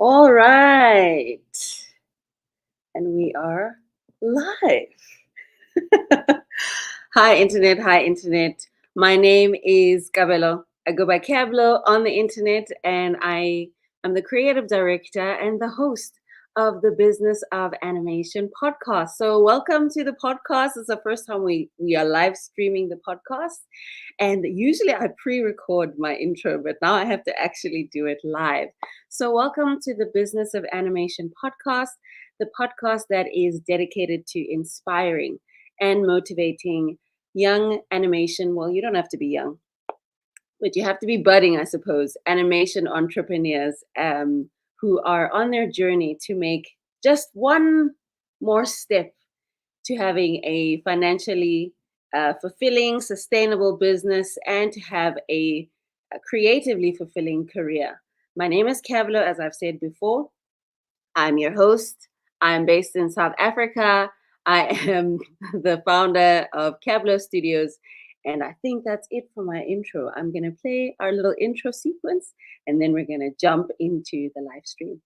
All right. And we are live. Hi, Internet. Hi, Internet. My name is Cabello. I go by Cablo on the Internet, and I am the creative director and the host of the Business of Animation podcast. So, welcome to the podcast. It's the first time we are live streaming the podcast. And usually I pre record my intro, but now I have to actually do it live. So, welcome to the Business of Animation podcast, the podcast that is dedicated to inspiring and motivating young animation. Well, you don't have to be young, but you have to be budding, I suppose, animation entrepreneurs who are on their journey to make just one more step to having a financially fulfilling, sustainable business and to have a creatively fulfilling career. My name is Kavlo, as I've said before. I'm your host. I'm based in South Africa. I am the founder of Kavlo Studios. And I think that's it for my intro. I'm going to play our little intro sequence and then we're going to jump into the live stream.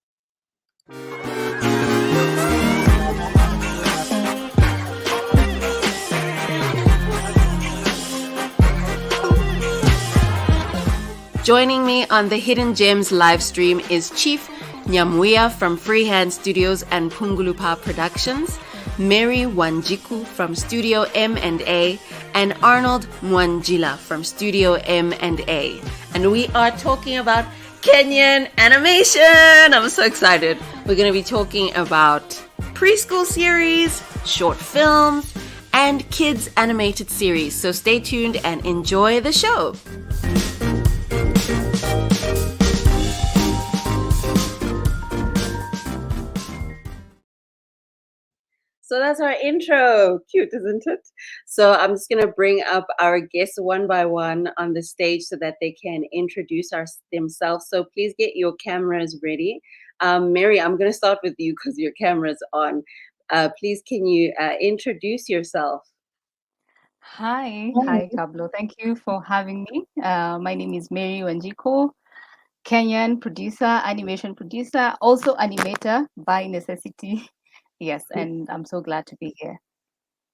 Joining me on the Hidden Gems live stream is Chief Nyamweya from Freehand Studios and Pungulu Productions, Mary Wanjiku from Studio M&A, and Arnold Mwanjila from Studio M&A. And we are talking about Kenyan Animation. I'm so excited. We're going to be talking about preschool series, short films, and kids animated series. So stay tuned and enjoy the show. So that's our intro. Cute, isn't it? So I'm just going to bring up our guests one by one on the stage so that they can introduce themselves. So please get your cameras ready. Mary, I'm going to start with you because your camera's on. Please, can you introduce yourself? Hi, Kablo. Thank you for having me. My name is Mary Wanjiku, Kenyan producer, animation producer, also animator by necessity. Yes, and I'm so glad to be here.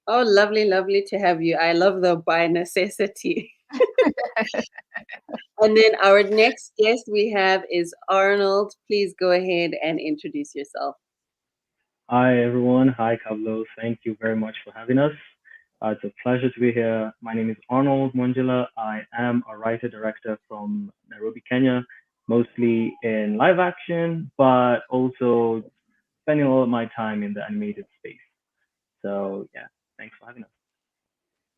Oh, lovely, lovely to have you. I love the by necessity. And then our next guest we have is Arnold. Please go ahead and introduce yourself. Hi everyone. Hi Pablo. Thank you very much for having us. It's a pleasure to be here. My name is Arnold Mwanjila. I am a writer director from Nairobi, Kenya, mostly in live action, but also spending all of my time in the animated space. So yeah, thanks for having us.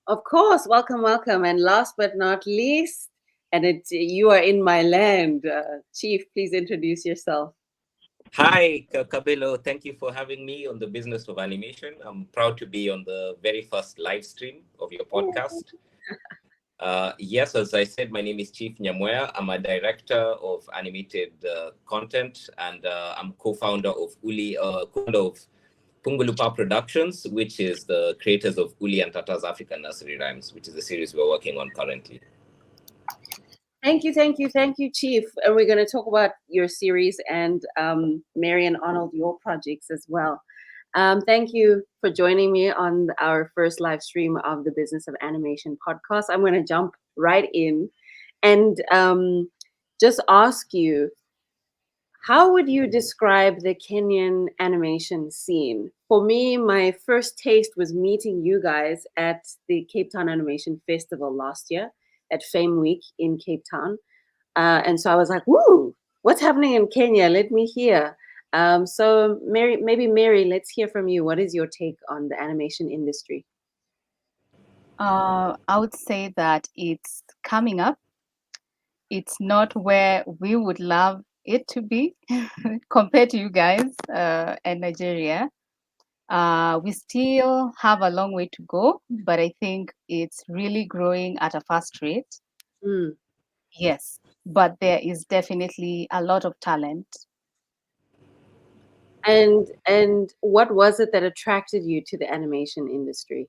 Of course, welcome, welcome. And last but not least, and you are in my land, Chief. Please introduce yourself. Hi, Cabello. Thank you for having me on the Business of Animation. I'm proud to be on the very first live stream of your podcast. Yes, as I said, my name is Chief Nyamweya. I'm a director of animated content, and I'm co-founder of co-founder of Pungulu Productions, which is the creators of Uli and Tata's African Nursery Rhymes, which is the series we're working on currently. Thank you, thank you, thank you, Chief. And we're going to talk about your series and Mary and Arnold, your projects as well. Thank you for joining me on our first live stream of the Business of Animation podcast. I'm going to jump right in and just ask you, how would you describe the Kenyan animation scene? For me, my first taste was meeting you guys at the Cape Town Animation Festival last year at Fame Week in Cape Town. And so I was like, woo, what's happening in Kenya? Let me hear. So Mary, let's hear from you. What is your take on the animation industry? I would say that it's coming up. It's not where we would love it to be compared to you guys and Nigeria. We still have a long way to go, but I think it's really growing at a fast rate. Mm. Yes, but there is definitely a lot of talent. And what was it that attracted you to the animation industry?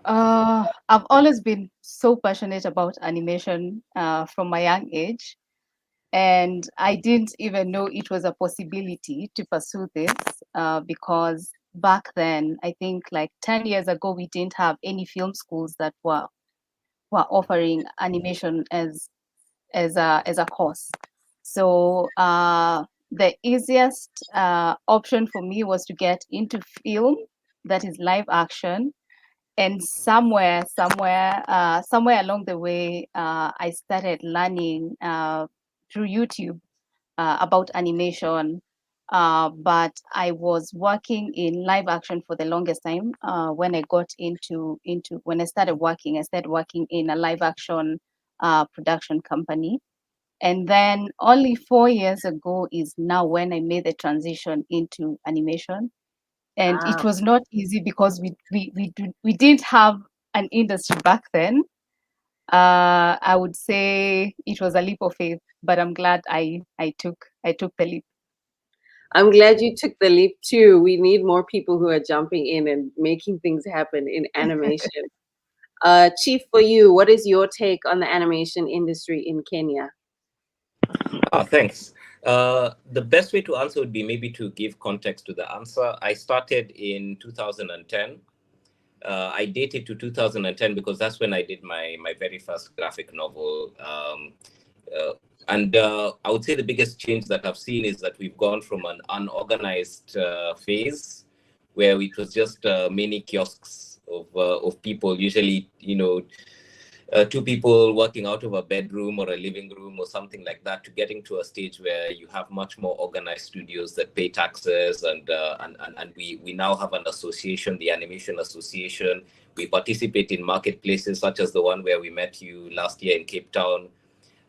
I've always been so passionate about animation from my young age. And I didn't even know it was a possibility to pursue this because back then, I think like 10 years ago, we didn't have any film schools that were offering animation as a course. So the easiest option for me was to get into film, that is live action. And somewhere along the way, I started learning through YouTube about animation. But I was working in live action for the longest time. When I got into when I started working in a live action production company. And then only 4 years ago is now when I made the transition into animation. And it was not easy because we didn't have an industry back then. I would say it was a leap of faith, but I'm glad I took the leap. I'm glad you took the leap too. We need more people who are jumping in and making things happen in animation. Chief, for you, what is your take on the animation industry in Kenya? Thanks. The best way to answer would be maybe to give context to the answer. I started in 2010. I dated to 2010 because that's when I did my very first graphic novel. And I would say the biggest change that I've seen is that we've gone from an unorganized phase where it was just many kiosks of people, usually, two people working out of a bedroom or a living room or something like that, to getting to a stage where you have much more organized studios that pay taxes, and we now have an association, the Animation Association. We participate in marketplaces such as the one where we met you last year in Cape Town.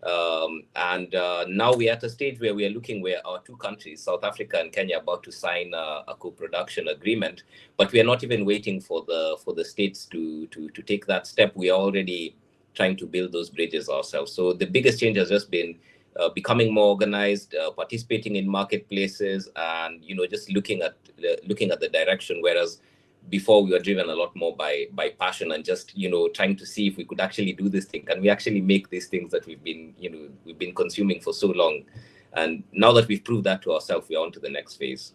And now we're at a stage where we are looking where our two countries, South Africa and Kenya, are about to sign a co-production agreement, but we are not even waiting for the states to take that step. We are already trying to build those bridges ourselves. So the biggest change has just been becoming more organized, participating in marketplaces, and just looking at the direction. Whereas before, we were driven a lot more by passion and just trying to see if we could actually do this thing. Can we actually make these things that we've been consuming for so long? And now that we've proved that to ourselves, we're on to the next phase.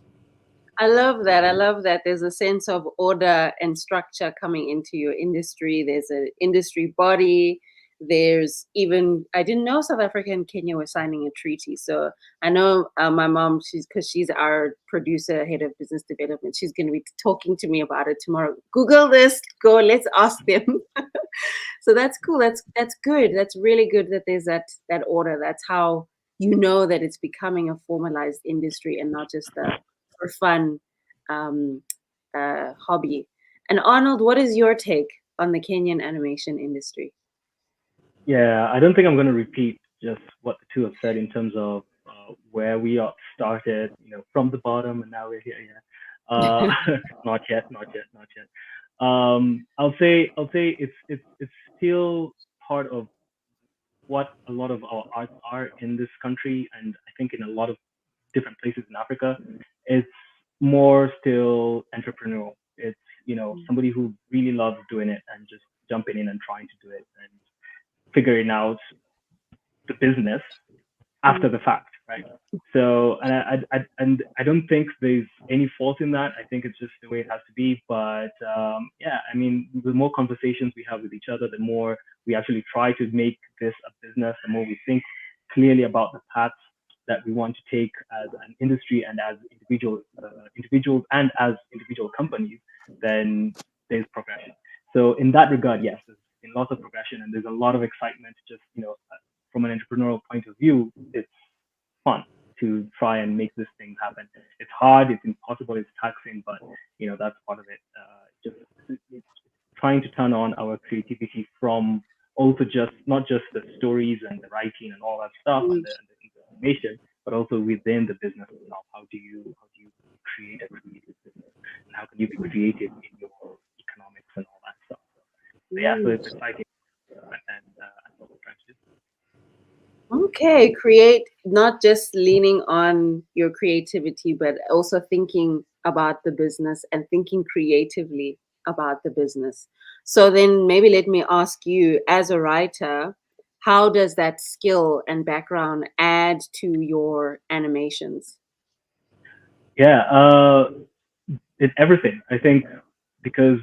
I love that. I love that there's a sense of order and structure coming into your industry. There's an industry body. There's even, I didn't know South Africa and Kenya were signing a treaty. So I know my mom, because she's our producer, head of business development, she's going to be talking to me about it tomorrow. Google this, go, let's ask them. So that's cool. That's good. That's really good that there's that order. That's how you know that it's becoming a formalized industry and not just a for fun hobby. And Arnold, what is your take on the Kenyan animation industry? Yeah, I don't think I'm going to repeat just what the two have said in terms of where we are started, from the bottom, and now we're here. Yeah, not yet. I'll say it's still part of what a lot of our arts are in this country, and I think in a lot of different places in Africa. It's more still entrepreneurial. It's somebody who really loves doing it and just jumping in and trying to do it and figuring out the business after the fact, right? So, and I don't think there's any fault in that. I think it's just the way it has to be. But yeah, I mean, the more conversations we have with each other, the more we actually try to make this a business, the more we think clearly about the paths that we want to take as an industry and as individuals and as individual companies, then there's progression. So in that regard, yes, there's been lots of progression and there's a lot of excitement. Just from an entrepreneurial point of view, it's fun to try and make this thing happen. It's hard, it's impossible, it's taxing, but that's part of it. It's trying to turn on our creativity from also not just the stories and the writing and all that stuff and the information, but also within the business itself. How do you create a creative business, and how can you be creative in your economics and all that stuff? So yeah, so it's exciting, and that's what we're trying to do. Okay, create, not just leaning on your creativity, but also thinking about the business and thinking creatively about the business. So then maybe let me ask you, as a writer, how does that skill and background add to your animations? Yeah, it's everything. I think because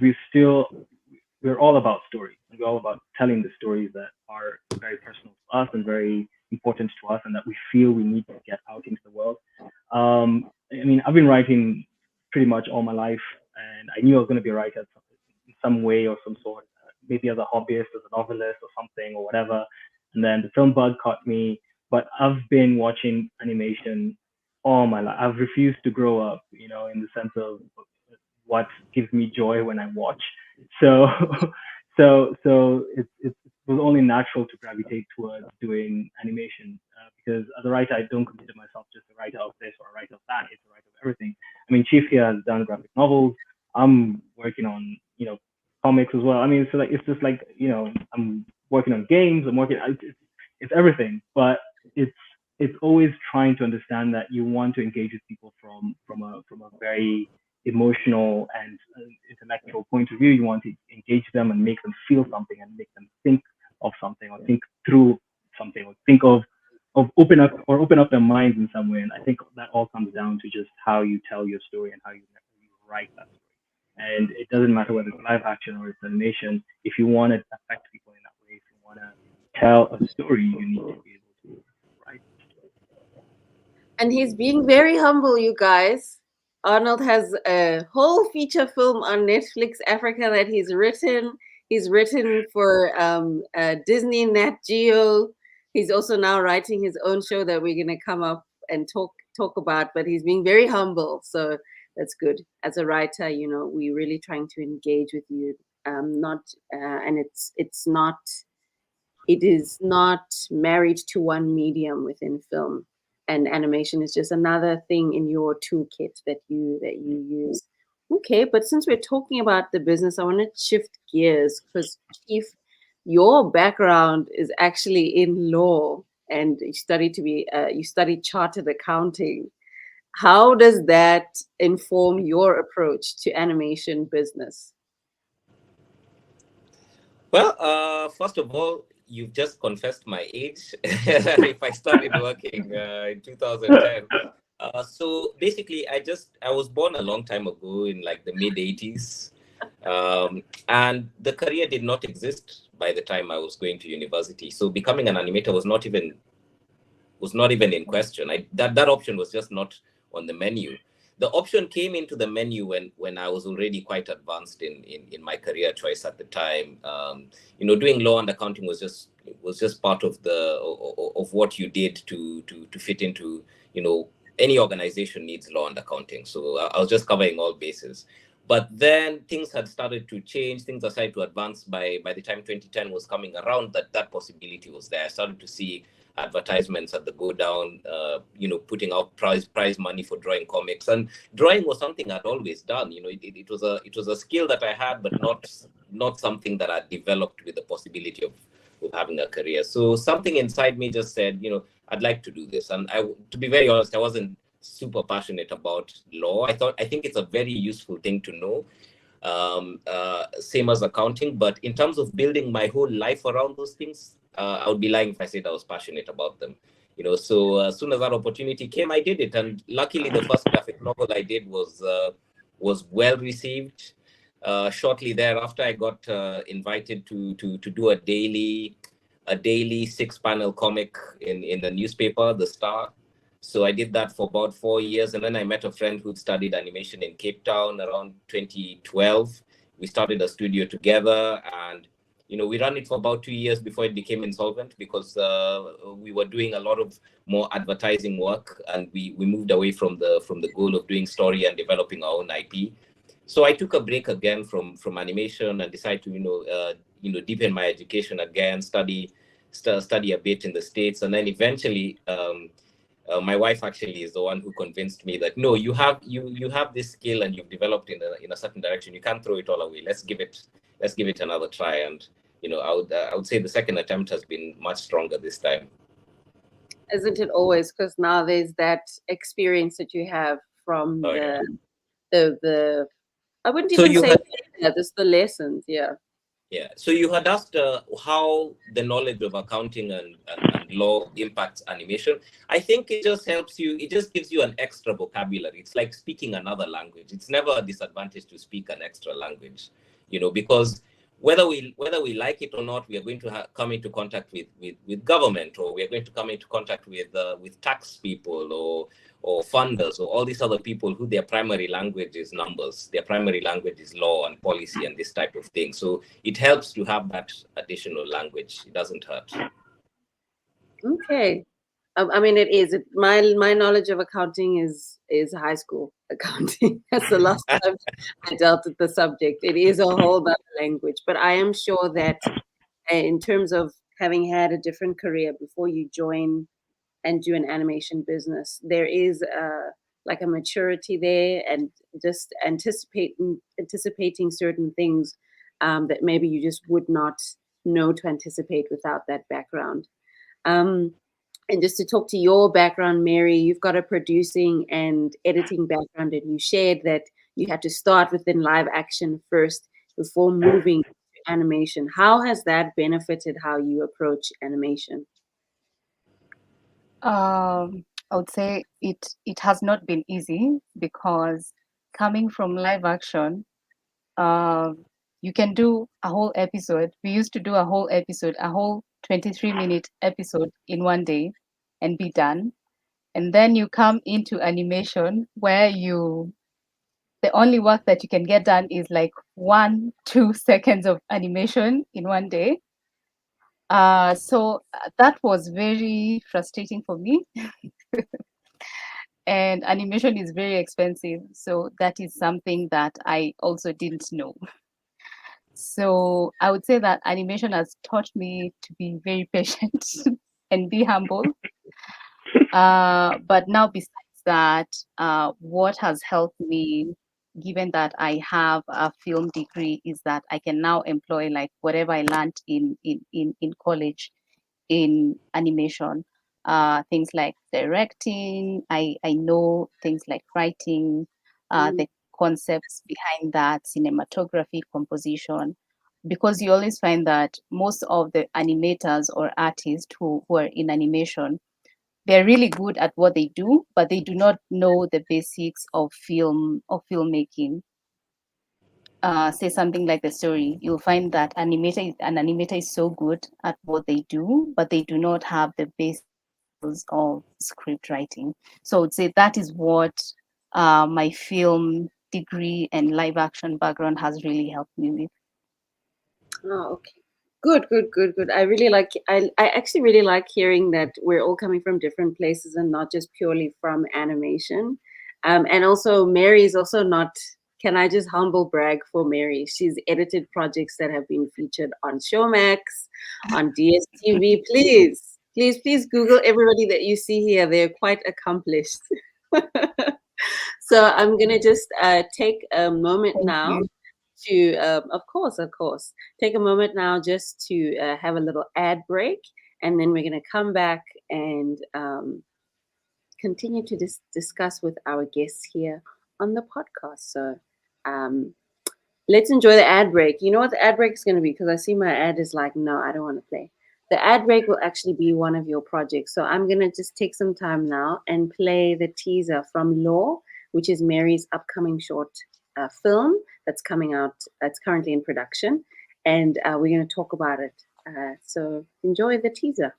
we're all about stories. We're all about telling the stories that are very personal to us and very important to us, and that we feel we need to get out into the world. I mean, I've been writing pretty much all my life, and I knew I was going to be a writer in some way or some sort, maybe as a hobbyist, as a novelist or something or whatever. And then the film bug caught me, but I've been watching animation all my life. I've refused to grow up, in the sense of what gives me joy when I watch. So, it was only natural to gravitate towards doing animation, because as a writer, I don't consider myself just a writer of this or a writer of that. It's a writer of everything. I mean, Chief here has done graphic novels. I'm working on, comics as well. I mean, so like it's just like, I'm working on games. It's everything, but it's it's always trying to understand that you want to engage with people from a very emotional and intellectual point of view. You want to engage them and make them feel something and make them think of something or think through something or think of open up their minds in some way. And I think that all comes down to just how you tell your story and how you write that story. And it doesn't matter whether it's live action or it's animation. If you want to affect people in that way, if you want to tell a story, you need to be able to write. And he's being very humble, you guys. Arnold has a whole feature film on Netflix Africa that he's written. He's written for Disney Nat Geo. He's also now writing his own show that we're going to come up and talk about. But he's being very humble, so that's good. As a writer, we're really trying to engage with you. And it is not married to one medium within film, and animation is just another thing in your toolkit that you use. Okay, but since we're talking about the business, I want to shift gears because Chief, your background is actually in law, and you studied chartered accounting. How does that inform your approach to animation business? Well, first of all, you've just confessed my age. If I started working in 2010. So basically, I was born a long time ago in like the mid 80s. And the career did not exist by the time I was going to university. So becoming an animator was not even in question. That option was just not on the menu. The option came into the menu when I was already quite advanced in my career choice at the time. Doing law and accounting was just part of what you did to fit into, any organization needs law and accounting. So I was just covering all bases. But then things had started to change. Things had started to advance. By the time 2010 was coming around, that possibility was there. I started to see advertisements at the go down, putting out prize money for drawing comics. And drawing was something I'd always done. It was a skill that I had, but not something that I developed with the possibility of having a career. So something inside me just said, I'd like to do this. And to be very honest, I wasn't super passionate about law. I think it's a very useful thing to know. Same as accounting, but in terms of building my whole life around those things, I would be lying if I said I was passionate about them. So as soon as that opportunity came, I did it. And luckily, the first graphic novel I did was well received. Shortly thereafter, I got invited to do a daily 6-panel comic in the newspaper, The Star. So I did that for about 4 years. And then I met a friend who'd studied animation in Cape Town around 2012. We started a studio together, and we ran it for about 2 years before it became insolvent because we were doing a lot of more advertising work, and we moved away from the goal of doing story and developing our own IP. So I took a break again from animation and decided to deepen my education again, study a bit in the States, and then eventually my wife actually is the one who convinced me that no, you have this skill and you've developed in a certain direction. You can't throw it all away. Let's give it another try. And I would say the second attempt has been much stronger this time. Isn't it always? Because now there's that experience that you have from the I wouldn't even say this the lessons, yeah. Yeah. So you had asked how the knowledge of accounting and law impacts animation. I think it just helps you. It just gives you an extra vocabulary. It's like speaking another language. It's never a disadvantage to speak an extra language, because whether we like it or not, we are going to come into contact with government, or we are going to come into contact with tax people, or funders, or all these other people who their primary language is numbers, their primary language is law and policy and this type of thing. So it helps to have that additional language. It doesn't hurt. Okay. I mean, it is. My knowledge of accounting is high school accounting. That's the last time I dealt with the subject. It is a whole other language. But I am sure that in terms of having had a different career before you join and do an animation business, there is like a maturity there, and just anticipating certain things that maybe you just would not know to anticipate without that background. And just to talk to your background, Mary, you've got a producing and editing background, and you shared that you had to start within live action first before moving to animation. How has that benefited how you approach animation? I would say it has not been easy, because coming from live action, you can do a whole episode. We used to do a whole episode, a whole 23-minute episode in one day and be done. And then you come into animation where the only work that you can get done is like 1-2 seconds of animation in one day. So that was very frustrating for me. And animation is very expensive. So that is something that I also didn't know. So I would say that animation has taught me to be very patient and be humble. But now, besides that, what has helped me, given that I have a film degree, is that I can now employ like whatever I learned in college in animation. Things like directing, I know things like writing, the concepts behind that, cinematography, composition, because you always find that most of the animators or artists who are in animation, they're really good at what they do, but they do not know the basics of filmmaking. Say something like the story, you'll find that an animator is so good at what they do, but they do not have the basics of script writing. So I would say that is what my film degree and live action background has really helped me with. Oh, okay. Good, good, good, good. I actually really like hearing that we're all coming from different places and not just purely from animation. And also Mary is also not, can I just humble brag for Mary? She's edited projects that have been featured on Showmax, on DSTV. Please, please, please Google everybody that you see here. They're quite accomplished. So I'm gonna just take a moment Thank now you. to, of course, take a moment now just to have a little ad break, and then we're going to come back and continue to discuss with our guests here on the podcast. So um, let's enjoy the ad break. You know what the ad break is going to be? Because I see my ad is like, no, I don't want to play. The ad break will actually be one of your projects. So I'm going to just take some time now and play the teaser from Law, which is Mary's upcoming short film that's coming out, that's currently in production. And we're going to talk about it. So enjoy the teaser.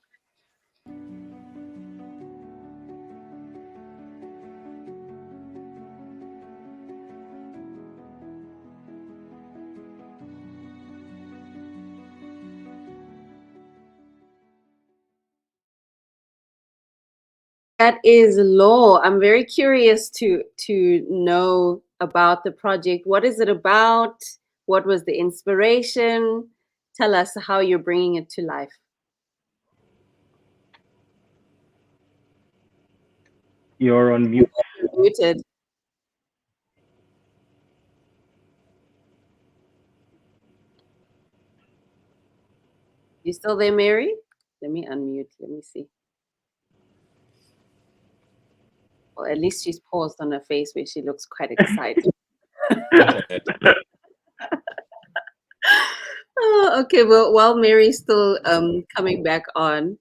That is Law. I'm very curious to know about the project. What is it about? What was the inspiration? Tell us how you're bringing it to life. You're on mute. Muted. You still there, Mary? Let me unmute. Let me see. Well, at least she's paused on her face where she looks quite excited. Okay, well, while Mary's still coming back on,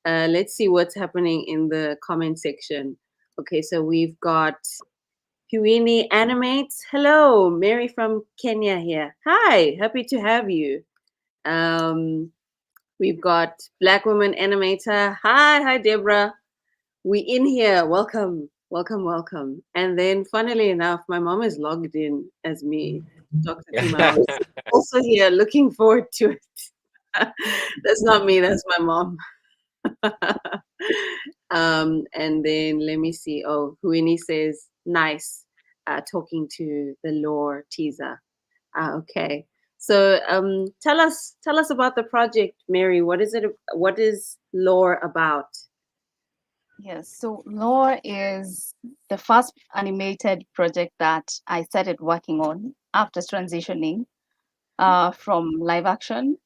let's see what's happening in the comment section. Okay, so we've got Kenyan Animates. Hello, Mary from Kenya here. Hi, happy to have you. Um, we've got Black Woman Animator. Hi, Deborah. We in here. Welcome, welcome, welcome. And then, funnily enough, my mom is logged in as me. Dr. T, my mom is also here. Looking forward to it. That's not me. That's my mom. And then let me see. Oh, Huini says nice. Talking to the lore teaser. Okay. So tell us about the project, Mary. What is it? What is lore about? Yes, so Lore is the first animated project that I started working on after transitioning from live action.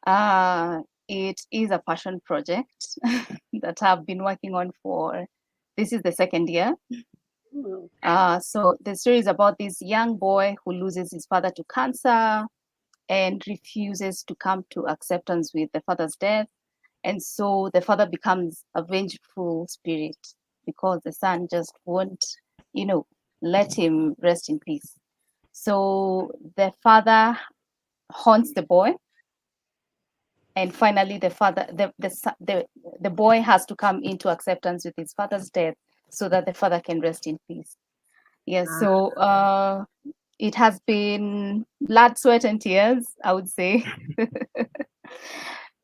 It is a passion project that I've been working on for, this is the second year. So the story is about this young boy who loses his father to cancer and refuses to come to acceptance with the father's death. And so the father becomes a vengeful spirit because the son just won't, let him rest in peace. So the father haunts the boy, and finally the boy has to come into acceptance with his father's death so that the father can rest in peace. Yes, so it has been blood, sweat, and tears, I would say.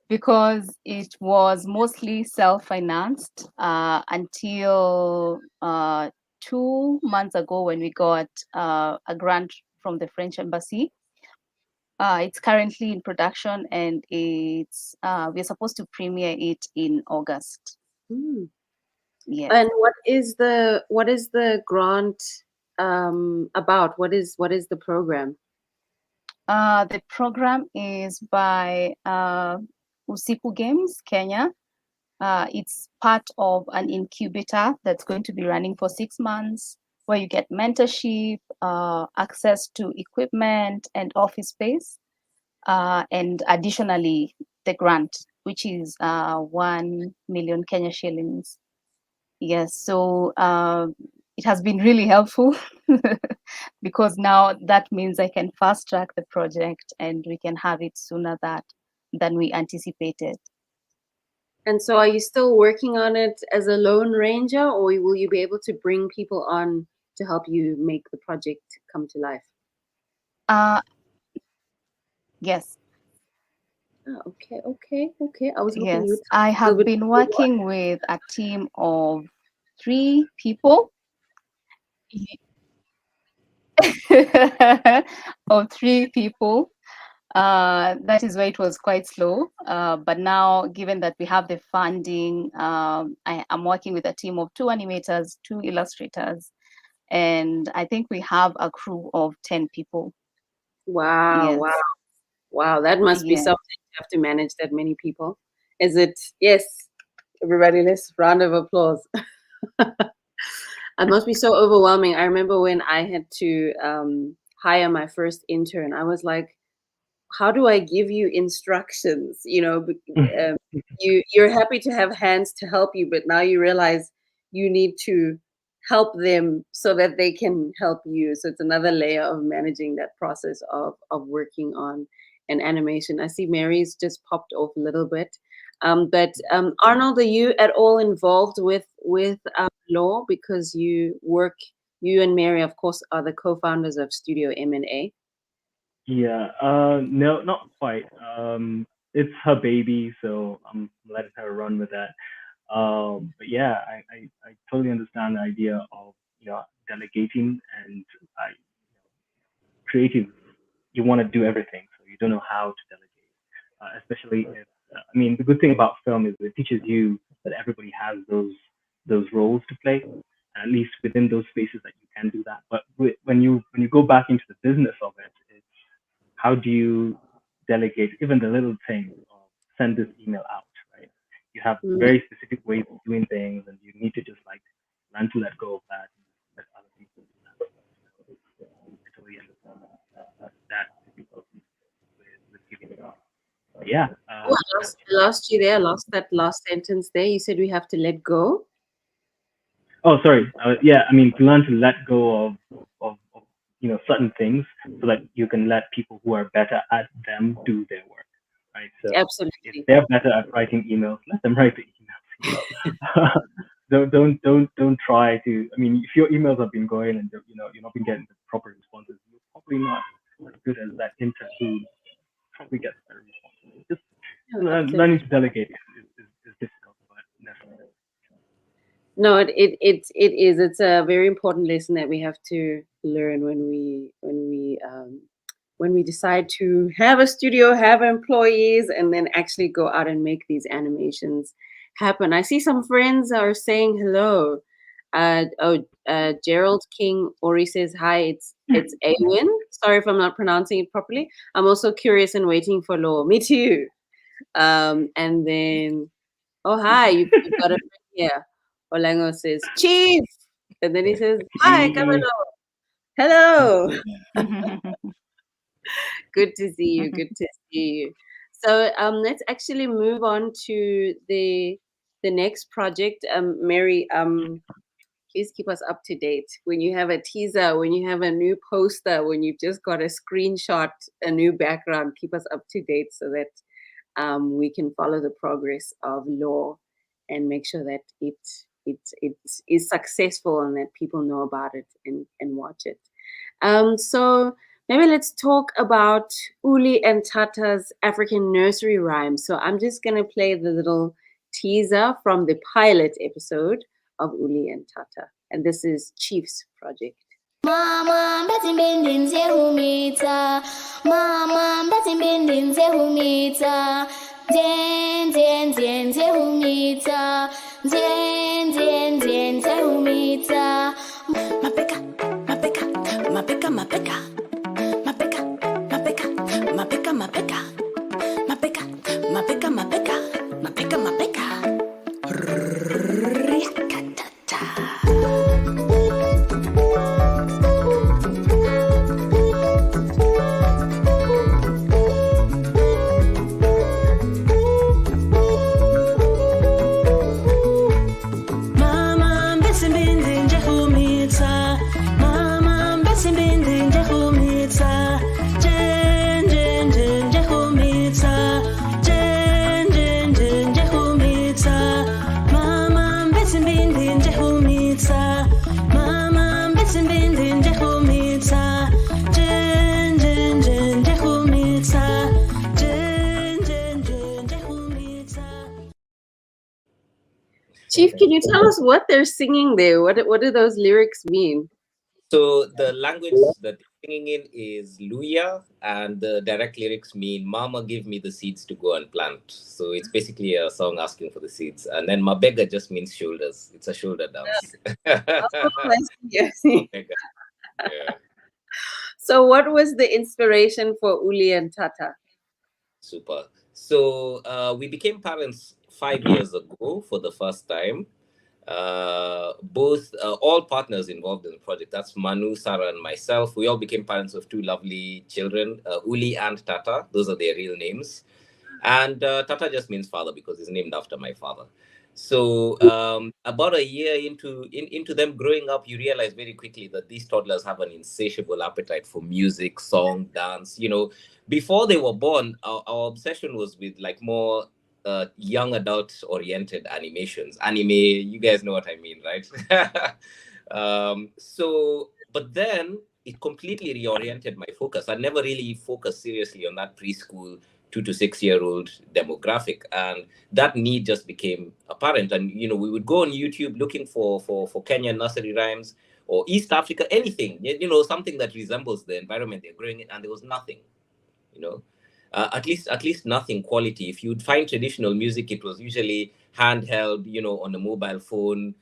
Because it was mostly self-financed until 2 months ago when we got a grant from the French embassy. It's currently in production, and we're supposed to premiere it in August. Yes. And what is the grant about? What is the program? The program is by Usiku Games Kenya. It's part of an incubator that's going to be running for 6 months, where you get mentorship, access to equipment and office space, and additionally the grant, which is 1 million Kenya shillings. Yes, so it has been really helpful because now that means I can fast track the project and we can have it sooner than we anticipated. And so are you still working on it as a lone ranger, or will you be able to bring people on to help you make the project come to life? Yes. Okay. I was hoping Yes, you'd I have been working with a team of 3 people. Of 3 people. That is why it was quite slow. But now, given that we have the funding, I am working with a team of 2 animators, 2 illustrators, and I think we have a crew of 10 people. Wow, Yes. wow. That must be something to have to manage that many people. Is it? Yes. Everybody, let's round of applause. It must be so overwhelming. I remember when I had to hire my first intern, I was like, how do I give you instructions? You're happy to have hands to help you, but now you realize you need to help them so that they can help you. So it's another layer of managing that process of working on an animation. I see Mary's just popped off a little bit. But Arnold, are you at all involved with law? Because you and Mary, of course, are the co-founders of Studio M&A. Yeah, no, not quite. It's her baby, so I'm letting her run with that. But yeah, I totally understand the idea of delegating, and I creative. You want to do everything, so you don't know how to delegate. Especially if I mean, the good thing about film is it teaches you that everybody has those roles to play, and at least within those spaces that you can do that. But when you go back into the business of it, it's how do you delegate even the little things of send this email out, right? You have very specific ways of doing things, and you need to just like learn to let go of that and let other people do that. So I totally understand that difficulty with giving it off. yeah. Oh, I lost you there. I lost that last sentence there. You said we have to let go. Oh, sorry. Yeah, I mean, to learn to let go of certain things so that you can let people who are better at them do their work, right? So if Absolutely. they're better at writing emails, let them write the emails. Don't try to. I mean, if your emails have been going and you're not been getting the proper responses, you're probably not as good as that intern who probably gets better responses. Just No, absolutely. learning to delegate is difficult, but necessary. No, it is. It's a very important lesson that we have to learn when we decide to have a studio, have employees, and then actually go out and make these animations happen. I see some friends are saying hello. Gerald King Ori says hi. It's Awin. Sorry if I'm not pronouncing it properly. I'm also curious and waiting for law. Me too. And then oh hi, you've got a friend here. Olango says, Chief. And then he says, hi, Kamalo. Hello. Good to see you. Good to see you. So let's actually move on to the next project. Mary, please keep us up to date. When you have a teaser, when you have a new poster, when you've just got a screenshot, a new background, keep us up to date so that we can follow the progress of law and make sure that it is successful and that people know about it and watch it. So maybe let's talk about Uli and Tata's African nursery rhyme. So I'm just going to play the little teaser from the pilot episode of Uli and Tata. And this is Chief's project. Mama mbati mbendinze humita Mama mbati mbendinze humita Zen zen zen ze humita Zen zen zen ze humita Mapeka mapeka mapeka mapeka Mapeka mapeka mapeka mapeka Mapeka mapeka mapeka mapeka mapeka Riakatata. Chief, can you tell us what they're singing there? What do those lyrics mean? So the language that they're singing in is Luya, and the direct lyrics mean "Mama, give me the seeds to go and plant." So it's basically a song asking for the seeds. And then Mabega just means shoulders. It's a shoulder dance. Yeah. So what was the inspiration for Uli and Tata? Super. So we became parents 5 years ago for the first time. Both all partners involved in the project, that's Manu, Sarah, and myself, we all became parents of two lovely children, Uli and Tata. Those are their real names. And Tata just means father because he's named after my father. So about a year into them growing up, you realize very quickly that these toddlers have an insatiable appetite for music, song, dance. Before they were born, our obsession was with like more young adult oriented animations. Anime, you guys know what I mean, right? But then it completely reoriented my focus. I never really focused seriously on that preschool 2 to 6 year old demographic, and that need just became apparent. And we would go on YouTube looking for Kenyan nursery rhymes or East Africa, anything, something that resembles the environment they're growing in, and there was nothing. At least nothing quality. If you'd find traditional music, it was usually handheld, on a mobile phone,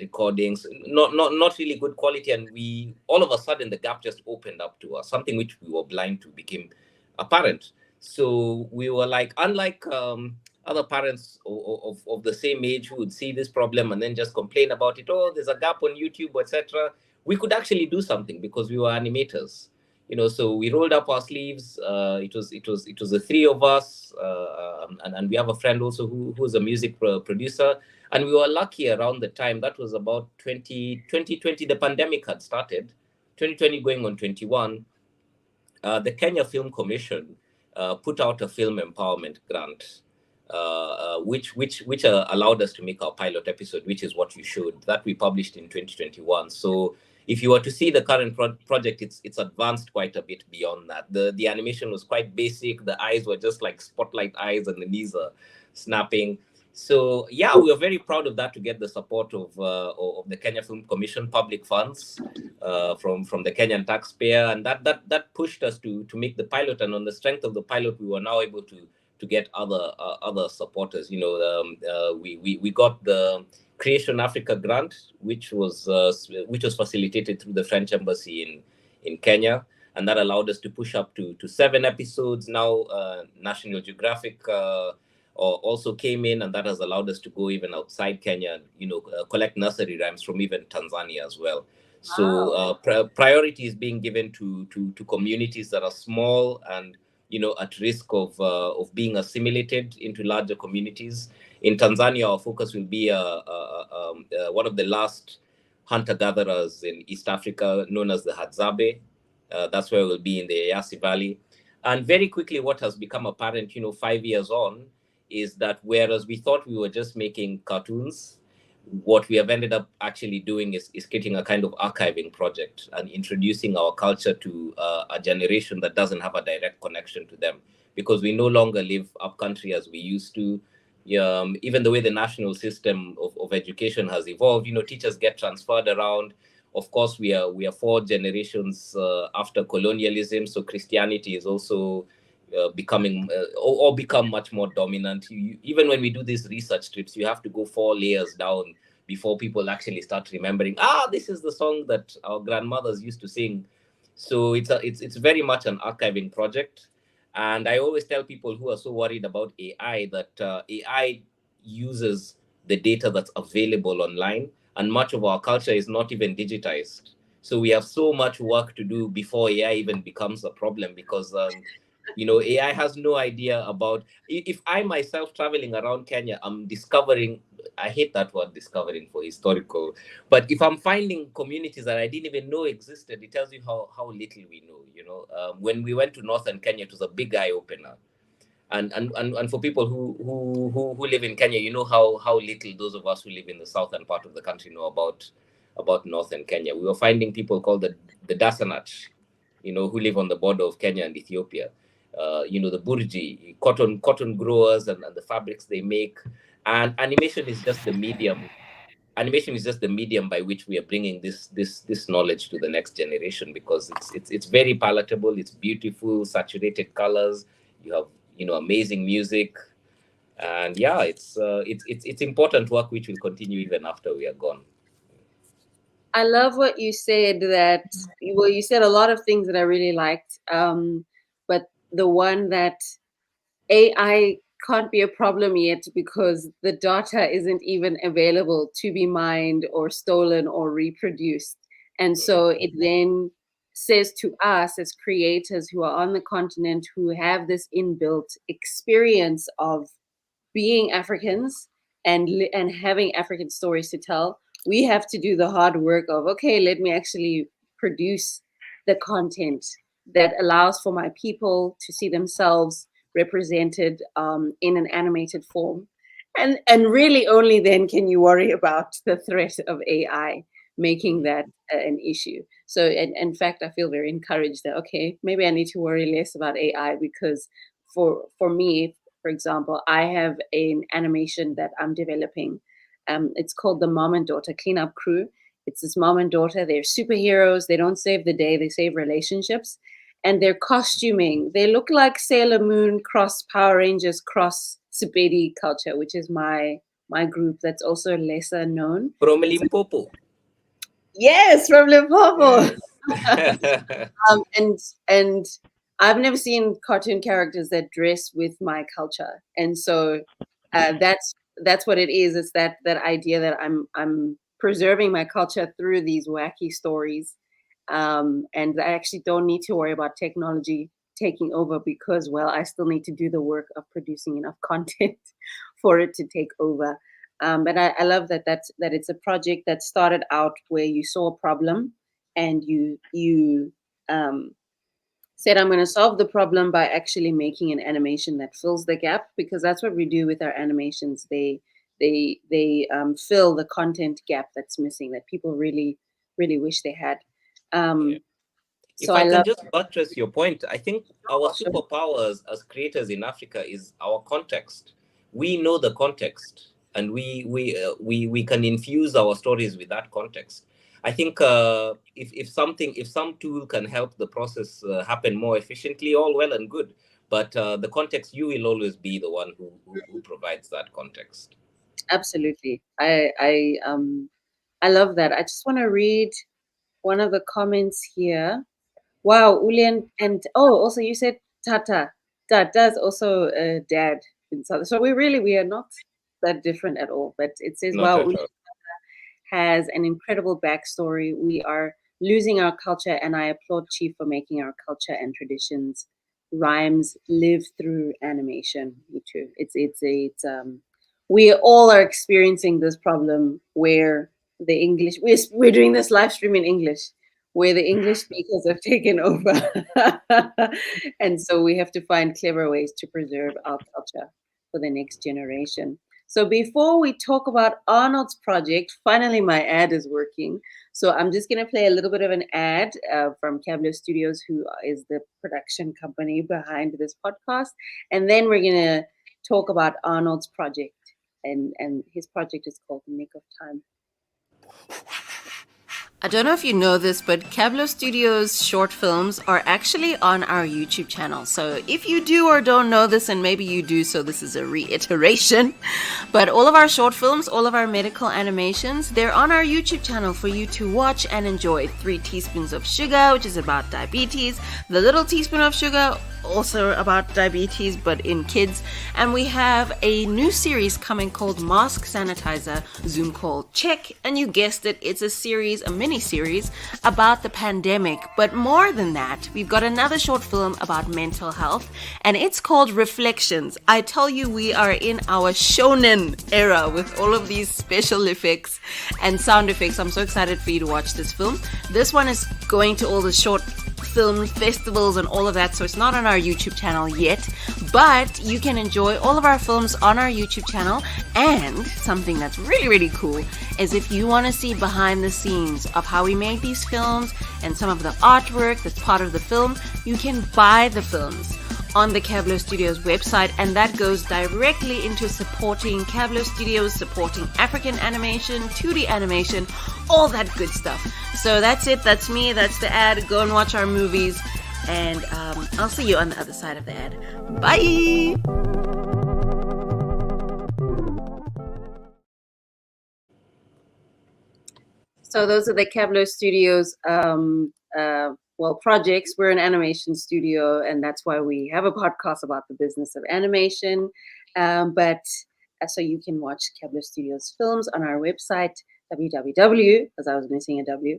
recordings, not really good quality. And we all of a sudden the gap just opened up to us. Something which we were blind to became apparent. So we were like, unlike other parents of the same age who would see this problem and then just complain about it, oh, there's a gap on YouTube, etc. We could actually do something because we were animators. So we rolled up our sleeves. It was the three of us, and we have a friend also who's a music producer. And we were lucky around the time, that was about 2020, the pandemic had started, 2020 going on 21. The Kenya Film Commission put out a film empowerment grant, which allowed us to make our pilot episode, which is what you showed, that we published in 2021. So if you were to see the current project, it's advanced quite a bit beyond that. The animation was quite basic. The eyes were just like spotlight eyes, and the knees are snapping. So yeah, we are very proud of that, to get the support of the Kenya Film Commission, public funds from the Kenyan taxpayer, and that pushed us to make the pilot. And on the strength of the pilot, we were now able to get other supporters. We got the Creation Africa grant, which was facilitated through the French embassy in Kenya, and that allowed us to push up to 7 episodes. Now National Geographic also came in, and that has allowed us to go even outside Kenya, collect nursery rhymes from even Tanzania as well. So priority is being given to communities that are small and at risk of being assimilated into larger communities. In Tanzania, our focus will be one of the last hunter-gatherers in East Africa, known as the Hadzabe. That's where we'll be, in the Eyasi Valley. And very quickly, what has become apparent, 5 years on, is that whereas we thought we were just making cartoons, what we have ended up actually doing is creating a kind of archiving project and introducing our culture to a generation that doesn't have a direct connection to them, because we no longer live up country as we used to. Even the way the national system of education has evolved, teachers get transferred around. Of course, we are 4 generations after colonialism, so Christianity is also becoming or become much more dominant. Even when we do these research trips, you have to go 4 layers down before people actually start remembering, this is the song that our grandmothers used to sing. So it's very much an archiving project. And I always tell people who are so worried about AI that AI uses the data that's available online, and much of our culture is not even digitized. So we have so much work to do before AI even becomes a problem, because AI has no idea about. If I myself traveling around Kenya, I'm discovering, I hate that word discovering for historical, but if I'm finding communities that I didn't even know existed, it tells you how little we know. When we went to northern Kenya, it was a big eye opener. And for people who live in Kenya, how little those of us who live in the southern part of the country know about northern Kenya. We were finding people called the Dasanach, who live on the border of Kenya and Ethiopia. The Burji, cotton growers, and the fabrics they make. And animation is just the medium. Animation is just the medium by which we are bringing this knowledge to the next generation, because it's very palatable, it's beautiful, saturated colors. You have amazing music, and yeah, it's important work which will continue even after we are gone. I love what you said, that, well, you said a lot of things that I really liked. But the one that AI can't be a problem yet because the data isn't even available to be mined or stolen or reproduced. And so it then says to us as creators who are on the continent, who have this inbuilt experience of being Africans and having African stories to tell, we have to do the hard work of, okay, let me actually produce the content that allows for my people to see themselves represented in an animated form. And really only then can you worry about the threat of AI making that an issue. So in fact, I feel very encouraged that, okay, maybe I need to worry less about AI, because for me, for example, I have an animation that I'm developing. It's called the Mom and Daughter Cleanup Crew. It's this mom and daughter. They're superheroes. They don't save the day. They save relationships. And their costuming, they look like Sailor Moon cross Power Rangers cross Sepedi culture, which is my group that's also lesser known. From Limpopo. Yes, from Limpopo. Yes. And I've never seen cartoon characters that dress with my culture, and so that's what it is. It's that idea that I'm preserving my culture through these wacky stories, And I actually don't need to worry about technology taking over because, well, I still need to do the work of producing enough content for it to take over. But I love that it's a project that started out where you saw a problem and you said, I'm going to solve the problem by actually making an animation that fills the gap, because that's what we do with our animations. They fill the content gap that's missing, that people really wish they had. Yeah. So If I I can love. just buttress your point, I think our Sure. superpowers as creators in Africa is our context. We know the context, and we can infuse our stories with that context. I think if some tool can help the process happen more efficiently, all well and good. But the context, you will always be the one who provides that context. Absolutely. I love that. I just want to read one of the comments here. Wow, Ulian, and also you said Tata. Tata's also a dad in South. So we are not that different at all. But it says, Not wow, at Ulian all. has an incredible backstory. We are losing our culture, and I applaud Chief for making our culture and traditions rhymes live through animation. Me too. It's we all are experiencing this problem where the English we're doing this live stream in English, where the English speakers have taken over. And so we have to find clever ways to preserve our culture for the next generation. So before we talk about Arnold's project, finally my ad is working. So I'm just going to play a little bit of an ad from Cablo Studios, who is the production company behind this podcast. And then we're going to talk about Arnold's project. And his project is called Nick of Time. I don't know if you know this, but Cablo Studios short films are actually on our YouTube channel. So if you do or don't know this, and maybe you do, so this is a reiteration, but all of our short films, all of our medical animations, they're on our YouTube channel for you to watch and enjoy. 3 teaspoons of sugar, which is about diabetes. The little teaspoon of sugar, also about diabetes, but in kids. And we have a new series coming called Mask Sanitizer Zoom Call Check. And you guessed it, it's a series, a mini series about the pandemic. But more than that, we've got another short film about mental health, and it's called Reflections. I tell you, we are in our shonen era with all of these special effects and sound effects. I'm so excited for you to watch this film. This one is going to all the short film festivals and all of that, so it's not on our YouTube channel yet, but you can enjoy all of our films on our YouTube channel. And something that's really cool is if you want to see behind the scenes of how we made these films and some of the artwork that's part of the film, you can buy the films on the Cablo Studios website, and that goes directly into supporting Cablo Studios, supporting African animation, 2D animation, all that good stuff. So that's it, that's me, that's the ad. Go and watch our movies, and I'll see you on the other side of the ad. Bye! So those are the Cablo Studios projects. We're an animation studio, and that's why we have a podcast about the business of animation. So you can watch Cablo Studios films on our website, www, as I was missing a W,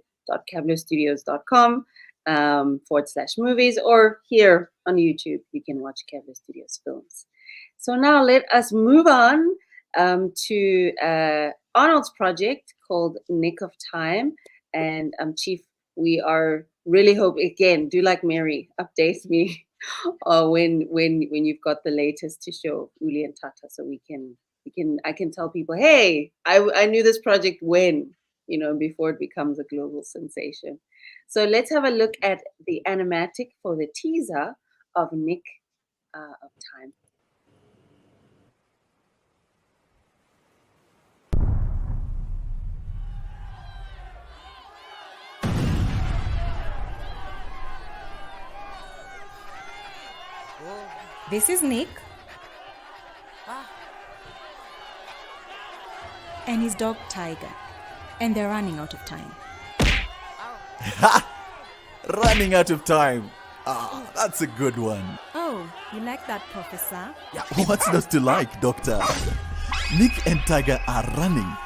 .cablostudios.com /movies, or here on YouTube, you can watch Cablo Studios films. So now let us move on to Arnold's project called Nick of Time. And Chief, we are really hope, again, do like Mary, update me when you've got the latest to show Uli and Tata, so I can tell people, hey, I knew this project when, before it becomes a global sensation. So let's have a look at the animatic for the teaser of Nick of Time. This is Nick and his dog Tiger, and they're running out of time. Running out of time. That's a good one. Oh, you like that, Professor? Yeah, what's not to like, Doctor? Nick and Tiger are running.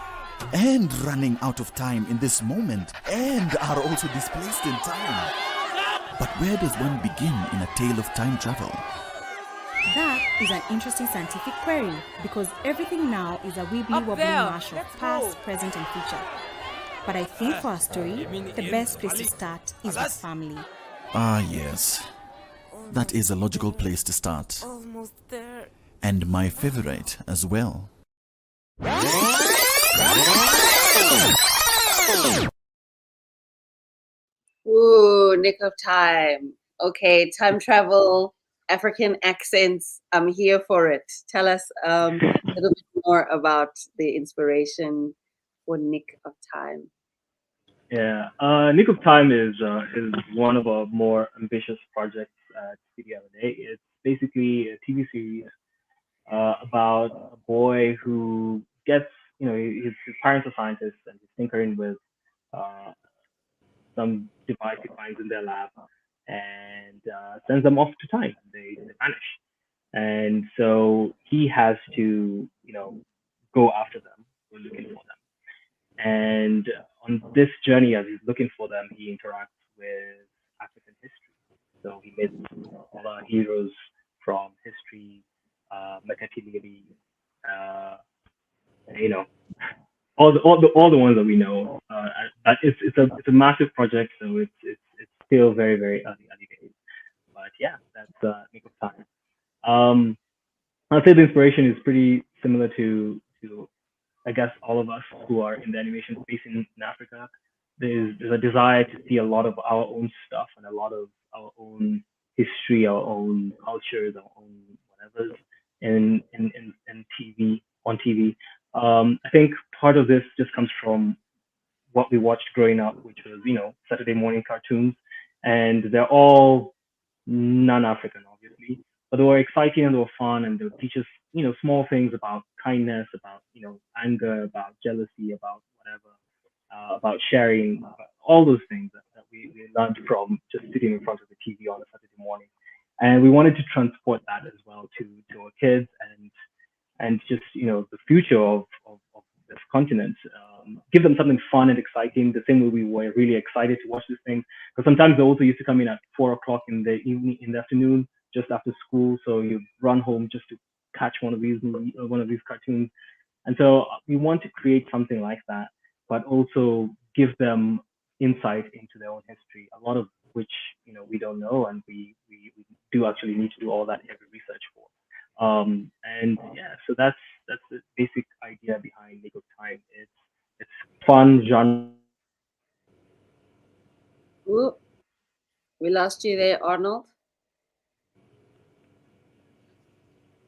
and running out of time in this moment and are also displaced in time. But where does one begin in a tale of time travel? That is an interesting scientific query because everything now is a wibbly wobbly mash of past, present, and future. But I think for a story, the best place to start is with family. Ah, yes. That is a logical place to start. Almost there. And my favorite as well. Ooh, nick of time. Okay, time travel, African accents. I'm here for it. Tell us a little bit more about the inspiration for Nick of Time. Yeah, Nick of Time is one of our more ambitious projects at Studio M&A. It's basically a TV series about a boy who gets, his parents are scientists and he's tinkering with uh, some device he finds in their lab and sends them off to time. They vanish. And so he has to, go after them, go looking for them. And on this journey, as he's looking for them, he interacts with African history. So he meets all our heroes from history, Mekakili, you know, all the ones that we know. It's a massive project, so it's still very very early days. But yeah, that's Nick of Time. I'd say the inspiration is pretty similar to I guess all of us who are in the animation space in Africa. There's a desire to see a lot of our own stuff and a lot of our own history, our own cultures, our own whatever in TV on TV. I think part of this just comes from what we watched growing up, which was Saturday morning cartoons, and they're all non-African, obviously, but they were exciting and they were fun, and they would teach us, small things about kindness, about anger, about jealousy, about whatever, about sharing, about all those things that we learned from just sitting in front of the TV on a Saturday morning, and we wanted to transport that as well to our kids and just the future of this continent. Give them something fun and exciting, the same way we were really excited to watch this thing. Because sometimes they also used to come in at 4 o'clock in the evening, in the afternoon, just after school. So you run home just to catch one of these cartoons. And so we want to create something like that, but also give them insight into their own history, a lot of which we don't know, and we do actually need to do all that heavy research for. And yeah, so that's the basic idea behind Nick of Time. It's fun genre. Ooh, we lost you there, Arnold.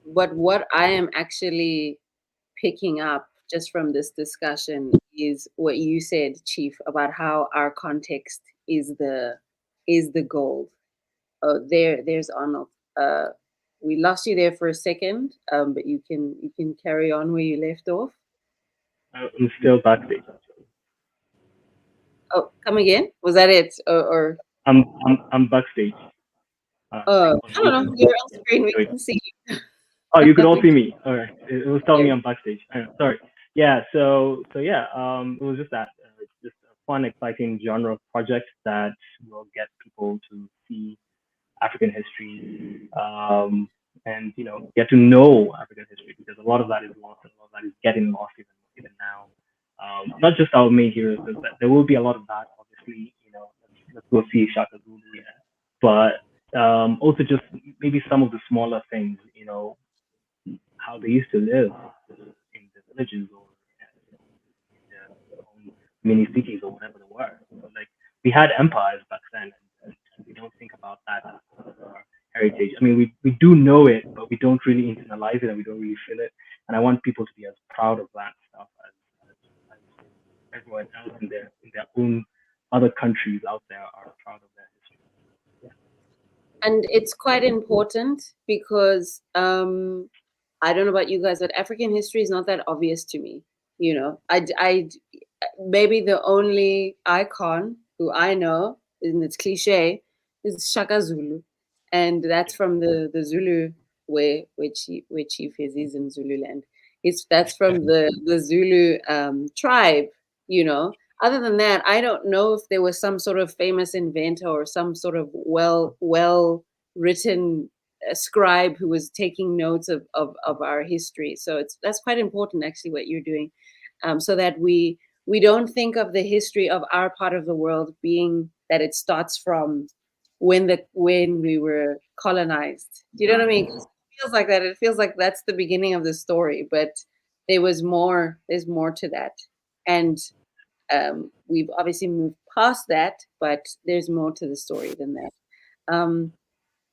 But what I am actually picking up just from this discussion is what you said, Chief, about how our context is the gold. Oh, there's Arnold. We lost you there for a second, but you can carry on where you left off. I'm still backstage. Oh, come again? Was that it? Or I'm backstage. I don't know. You're on screen. We can see you. Oh, you could all see me. All right. It was telling me I'm backstage. Sorry. Yeah. So yeah. It was just that. Just a fun, exciting genre project that will get people to see African history, and get to know African history, because a lot of that is lost, and a lot of that is getting lost even now. Not just our main heroes, but there will be a lot of that. Obviously, let's go see Shaka Zulu, yeah. But also just maybe some of the smaller things, how they used to live in the villages, or in their own mini cities, or whatever they were. So, like, we had empires back then, and we don't think about that as part of our heritage. I mean, we do know it, but we don't really internalize it, and we don't really feel it. And I want people to be as proud of that stuff as everyone else in their own other countries out there are proud of their history. And it's quite important because I don't know about you guys, but African history is not that obvious to me. I maybe the only icon who I know, and it's cliche, is Shaka Zulu, and that's from the Zulu where Chief is in Zululand. That's from the Zulu tribe, you know. Other than that, I don't know if there was some sort of famous inventor or some sort of well written scribe who was taking notes of our history. So that's quite important, actually, what you're doing, so that we don't think of the history of our part of the world being that it starts from when we were colonized. Do you know what I mean? 'Cause it feels like that. It feels like that's the beginning of the story, but there's more to that. And we've obviously moved past that, but there's more to the story than that.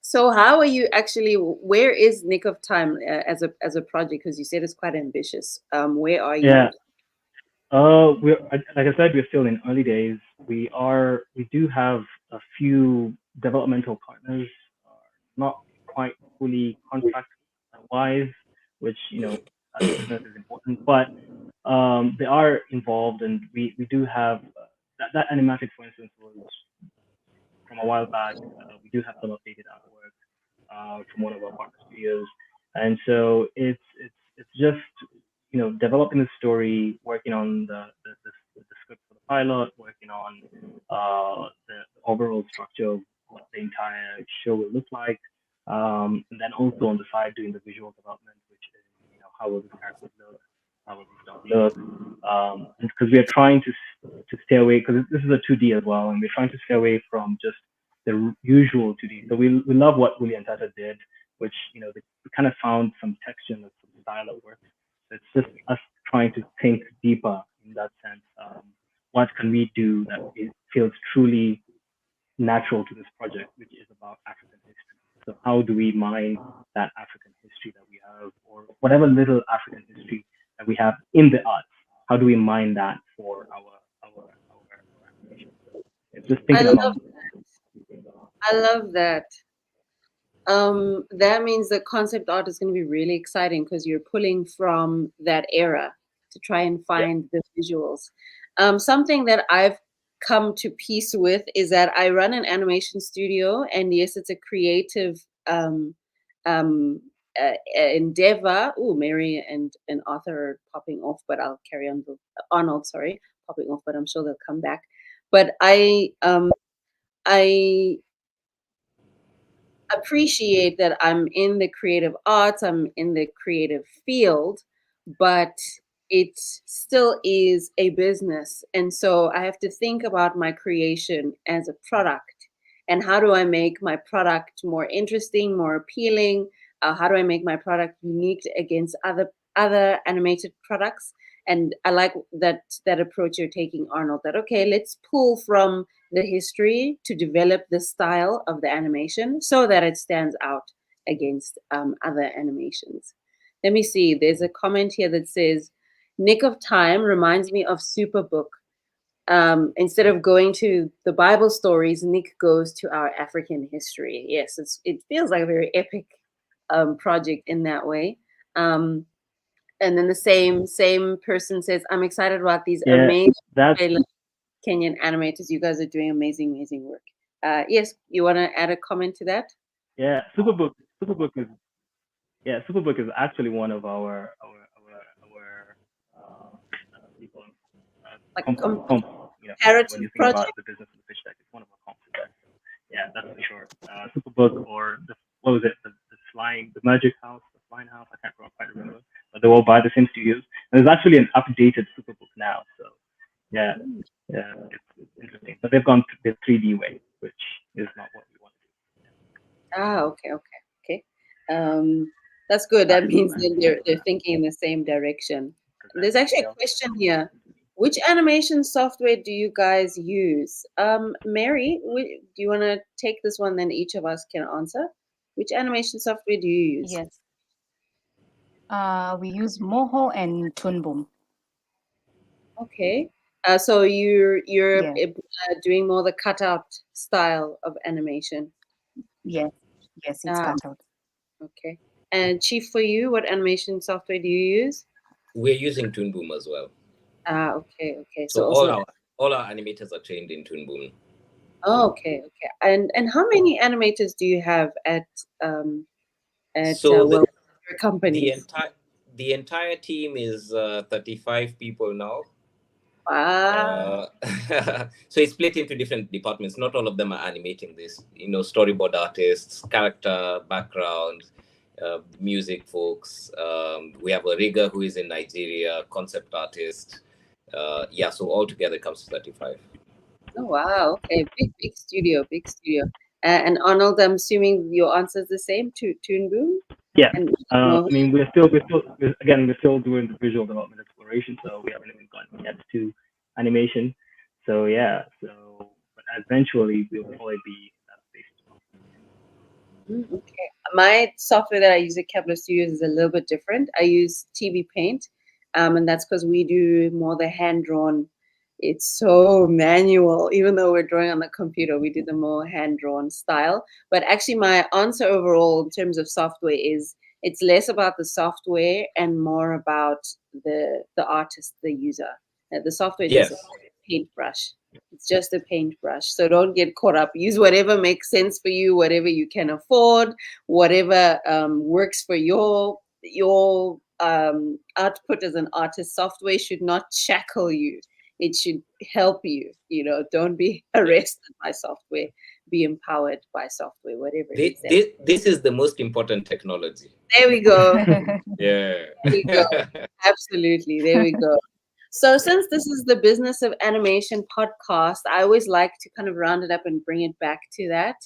So how are you actually, where is Nick of Time as a project? Because you said it's quite ambitious. Where are you? Yeah. Like I said, we're still in early days. We do have a few developmental partners, not quite fully contract wise, which, you know, as a business is important, but they are involved, and we do have that animatic, for instance, was from a while back. We do have some updated artwork from one of our partner studios, and so it's just, you know, developing the story, working on the script for the pilot, working on the overall structure of what the entire show will look like, and then also on the side doing the visual development, which is, you know, how will the characters look, how will the stuff look, because we are trying to stay away, because this is a 2D as well, and we're trying to stay away from just the usual 2D. So we love what Willie and Tata did, which, you know, they kind of found some texture and some style that works. So it's just us trying to think deeper in that sense. What can we do that it feels truly natural to this project, which is about African history? So how do we mine that African history that we have, or whatever little African history that we have in the arts? How do we mine that for our animation? So it's just thinking about. I love that. That means the concept art is going to be really exciting because you're pulling from that era to try and find the visuals. Something that I've come to peace with is that I run an animation studio, and yes, it's a creative endeavor. Oh, Mary and Arthur are popping off, but I'll carry on. Arnold, sorry, popping off, but I'm sure they'll come back. But I appreciate that I'm in the creative arts, I'm in the creative field, but it still is a business. And so I have to think about my creation as a product. And how do I make my product more interesting, more appealing? How do I make my product unique against other animated products? And I like that approach you're taking, Arnold, that, okay, let's pull from the history to develop the style of the animation so that it stands out against other animations. Let me see. There's a comment here that says, Nick of Time reminds me of Superbook. Instead of going to the Bible stories, Nick goes to our African history. Yes, it feels like a very epic project in that way. And then the same person says, I'm excited about these amazing Kenyan animators. You guys are doing amazing work. Yes, you want to add a comment to that? Yeah, Superbook is actually one of our people. Like you know, when you think project? about the business of the pitch deck, it's one of our comps. Yeah, that's for sure. Superbook, or what was it? The Magic House, the Flying House. I can't quite remember, but they're all by the same studios. And there's actually an updated Superbook now. So yeah, it's interesting. But they've gone the 3D way, which is not what we want to do. Okay. That's good. That means that they're thinking in the same direction. There's actually a question here. Which animation software do you guys use? Mary, do you want to take this one? Then each of us can answer. Which animation software do you use? Yes. We use Moho and Toon Boom. Okay. So you're doing more the cutout style of animation. Yes, it's cutout. Okay. And Chief, for you, what animation software do you use? We're using Toon Boom as well. Okay. So all our animators are trained in Toon Boom. Oh, okay. And how many animators do you have at your company? The entire team is 35 people now. Wow. So it's split into different departments. Not all of them are animating this. Storyboard artists, character background, music folks. We have a rigger who is in Nigeria, concept artist. Yeah, so altogether it comes to 35. Oh wow. Okay. Big studio. Big studio. And Arnold, I'm assuming your answer is the same to Toon Boom. Yeah. And I mean, we're still doing the visual development exploration, so we haven't even gotten yet to animation. So yeah. But eventually we'll probably be in that space. Okay. My software that I use at Kepler Studios is a little bit different. I use TV Paint, and that's because we do more the hand-drawn. It's so manual. Even though we're drawing on the computer, we do the more hand-drawn style. But actually, my answer overall in terms of software is it's less about the software and more about the artist, the user. The software is just a paintbrush. It's just a paintbrush. So don't get caught up. Use whatever makes sense for you, whatever you can afford, whatever works for your output as an artist. Software should not shackle you. It should help you. Don't be arrested by software. Be empowered by software, whatever it is. This is the most important technology. There we go. Yeah. There we go. Absolutely. There we go. So since this is the Business of Animation podcast, I always like to kind of round it up and bring it back to that.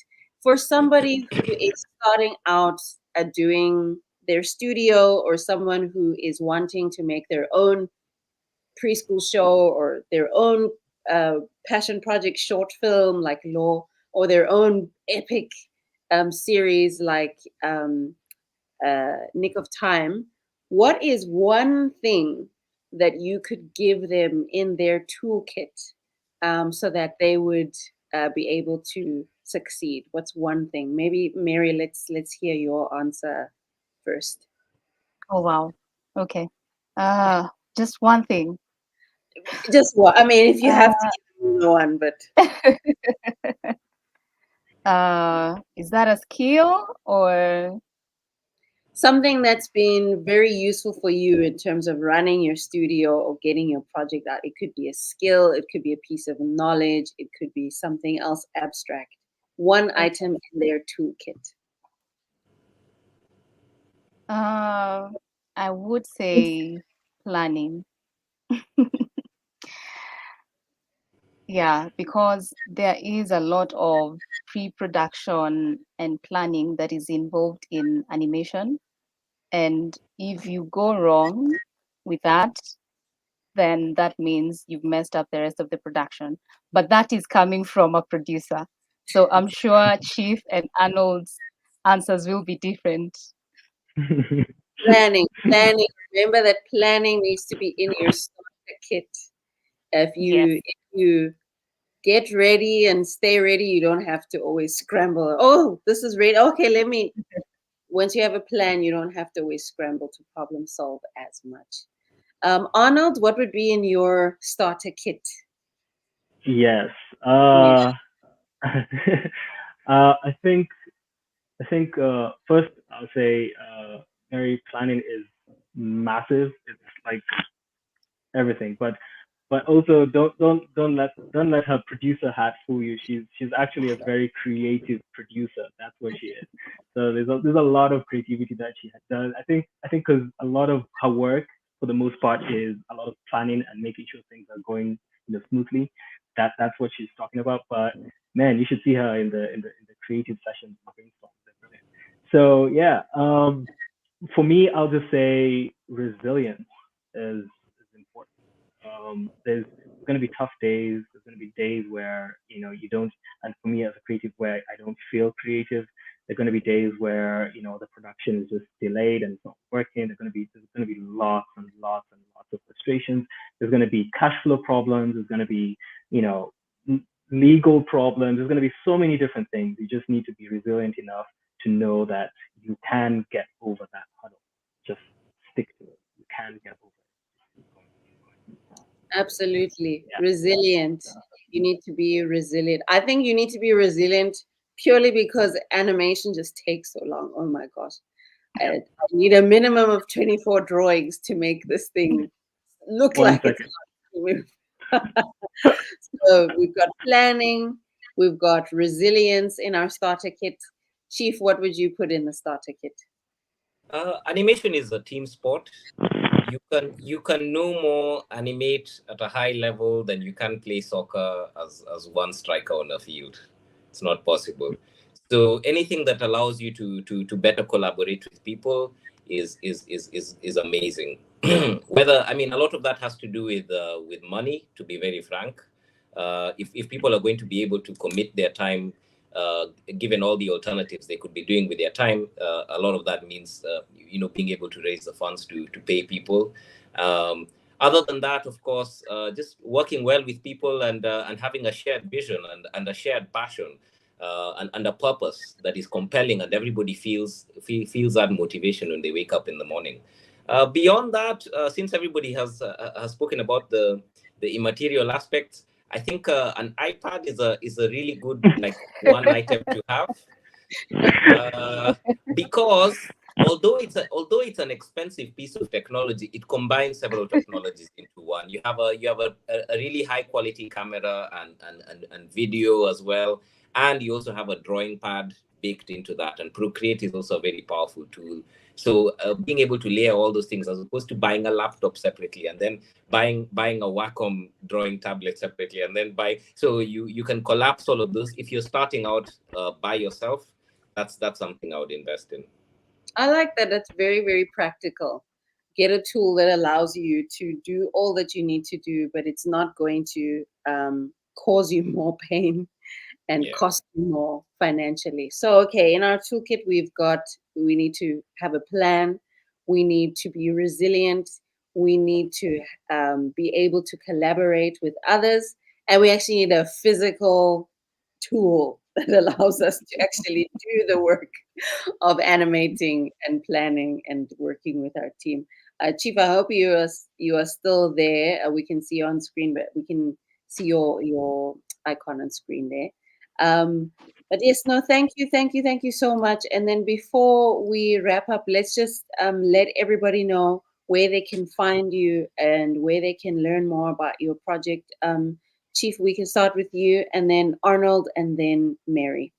For somebody who is starting out at doing their studio, or someone who is wanting to make their own preschool show or their own passion project short film like Law, or their own epic series like Nick of Time, what is one thing that you could give them in their toolkit so that they would be able to succeed? What's one thing? Maybe Mary, let's hear your answer first. Oh wow. Okay. Just one thing. Just what? I mean, if you have to give one, but is that a skill or something that's been very useful for you in terms of running your studio or getting your project out? It could be a skill, it could be a piece of knowledge, it could be something else abstract. One item in their toolkit. I would say planning. Yeah, because there is a lot of pre-production and planning that is involved in animation. And if you go wrong with that, then that means you've messed up the rest of the production. But that is coming from a producer. So I'm sure Chief and Arnold's answers will be different. Planning. Remember that planning needs to be in your starter kit. If you get ready and stay ready, you don't have to always scramble. Oh, this is ready. Okay, let me. Once you have a plan, you don't have to always scramble to problem solve as much. Arnold, what would be in your starter kit? Yes. I think first I'll say Mary, planning is massive. It's like everything, but also don't let her producer hat fool you. She's actually a very creative producer. That's what she is. So there's a lot of creativity that she does. I think because a lot of her work for the most part is a lot of planning and making sure things are going smoothly. That's what she's talking about. But man, you should see her in the creative sessions. They're brilliant. So yeah, for me, I'll just say resilience is important. There's going to be tough days. There's going to be days where you don't. And for me, as a creative, where I don't feel creative, there's going to be days where the production is just delayed and it's not working. There's going to be lots and lots and lots of frustrations. There's going to be cash flow problems. There's going to be legal problems. There's going to be so many different things. You just need to be resilient enough to know that you can get over that hurdle. Just stick to it. You can get over it. Absolutely. Yeah. Resilient. You need to be resilient. I think you need to be resilient purely because animation just takes so long. Oh my gosh. I need a minimum of 24 drawings to make this thing look One like it's second. going to move. So we've got planning, we've got resilience in our starter kit. Chief, what would you put in the starter kit? Animation is a team sport. You can no more animate at a high level than you can play soccer as one striker on a field. It's not possible. So anything that allows you to better collaborate with people is amazing. Whether, I mean, a lot of that has to do with money, to be very frank. If people are going to be able to commit their time, given all the alternatives they could be doing with their time, a lot of that means being able to raise the funds to pay people. Other than that, of course, just working well with people and having a shared vision and a shared passion, and a purpose that is compelling, and everybody feels that motivation when they wake up in the morning. Beyond that, since everybody has spoken about the immaterial aspects, I think an iPad is a really good, like, one item to have, because although it's an expensive piece of technology, it combines several technologies into one. You have a really high quality camera and video as well, and you also have a drawing pad baked into that. And Procreate is also a very powerful tool. So being able to layer all those things, as opposed to buying a laptop separately and then buying a Wacom drawing tablet separately, and then so you can collapse all of those. If you're starting out by yourself, that's something I would invest in. I like that. That's very, very practical. Get a tool that allows you to do all that you need to do, but it's not going to cause you more pain and cost you more financially. So, okay, in our toolkit, we need to have a plan. We need to be resilient. We need to be able to collaborate with others. And we actually need a physical tool that allows us to actually do the work of animating and planning and working with our team. Chief, I hope you are still there. We can see you on screen, but we can see your icon on screen there. But yes, no, thank you so much. And then before we wrap up, let's just let everybody know where they can find you and where they can learn more about your project. Chief, we can start with you, and then Arnold, and then Mary.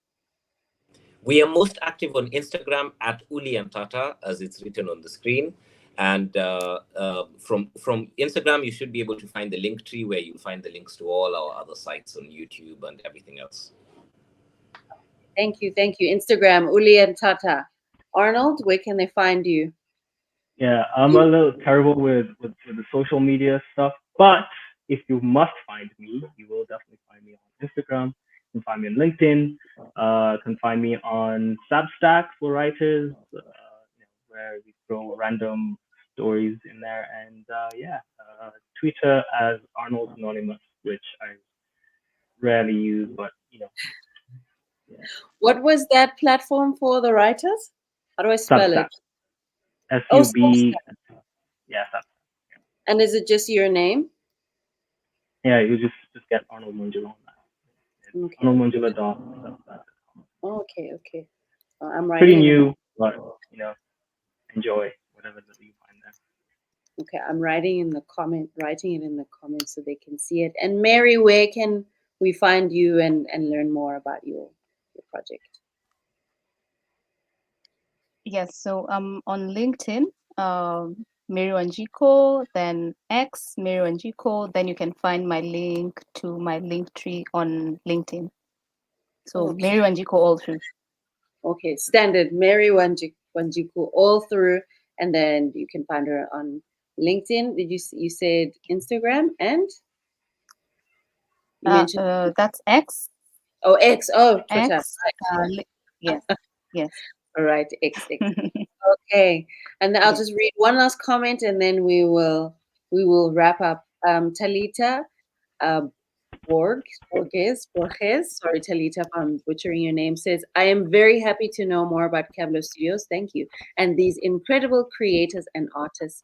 We are most active on Instagram at Uli and Tata, as it's written on the screen. And from Instagram, you should be able to find the link tree where you'll find the links to all our other sites on YouTube and everything else. Thank you. Instagram, Uli and Tata. Arnold, where can they find you? Yeah, I'm a little terrible with the social media stuff, but if you must find me, you will definitely find me on Instagram. You can find me on LinkedIn. Can find me on Substack for writers, where we throw random stories in there, and Twitter as Arnold Anonymous, which I rarely use, but Yeah. What was that platform for the writers? How do I spell Substack. it? SUB. Yeah, Substack. And is it just your name? Yeah, you just get Arnold Mwanjila on that. Okay. ArnoldMwanjila.substack.com. Okay. I'm writing. Pretty new, but enjoy whatever that you find there. Okay, I'm writing it in the comments so they can see it. And Mary, where can we find you and learn more about your project? Yes, so on LinkedIn, Mary Wanjiku, then X, Mary Wanjiku, then you can find my link to my link tree on LinkedIn. So okay. Mary Wanjiku all through. Okay, standard Mary Wanjiku all through, and then you can find her on LinkedIn. Did you said Instagram and? You mentioned that's X. Oh, X. Oh, Twitter. X. Yes. Yes. All right, X. Okay, and I'll just read one last comment, and then we will wrap up. Talita Borges. Sorry, Talita, if I'm butchering your name. Says, I am very happy to know more about Cablo Studios. Thank you, and these incredible creators and artists.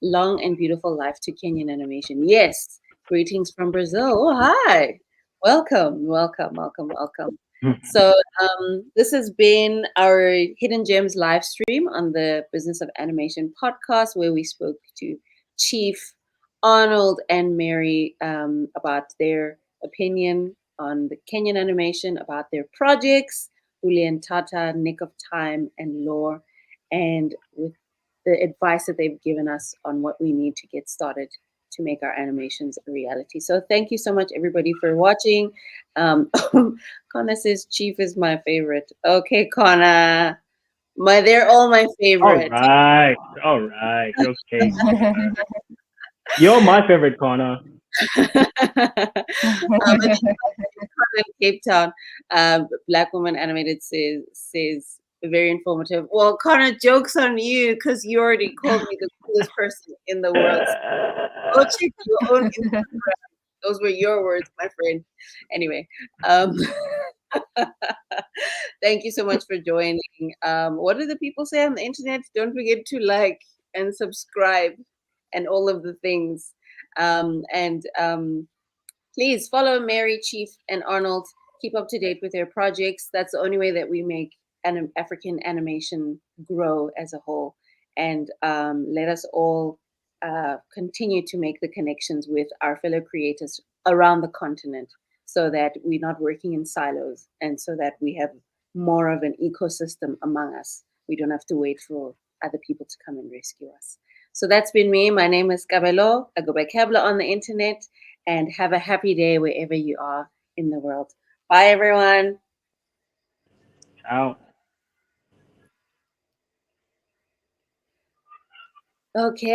Long and beautiful life to Kenyan Animation. Yes, greetings from Brazil. Oh, hi. Welcome. So this has been our Hidden Gems live stream on the Business of Animation podcast, where we spoke to Chief Arnold and Mary about their opinion on the Kenyan animation, about their projects, Julian Tata, Nick of Time, and Lore, and with the advice that they've given us on what we need to get started to make our animations a reality. So thank you so much, everybody, for watching. Connor says Chief is my favorite. Okay, Connor. They're all my favorite. All right. Okay. You're my favorite, Connor. In Cape Town, Black Woman Animated says very informative. Well, Connor, jokes on you because you already called me the coolest person in the world. Go check your own Instagram. Those were your words, my friend. Anyway, thank you so much for joining. What do the people say on the internet? Don't forget to like and subscribe and all of the things. Please follow Mary, Chief, and Arnold. Keep up to date with their projects. That's the only way that we make African animation grow as a whole. And let us all continue to make the connections with our fellow creators around the continent so that we're not working in silos and so that we have more of an ecosystem among us. We don't have to wait for other people to come and rescue us. So that's been me. My name is Kabelo. I go by Kabla on the internet. And have a happy day wherever you are in the world. Bye, everyone. Ciao. Okay.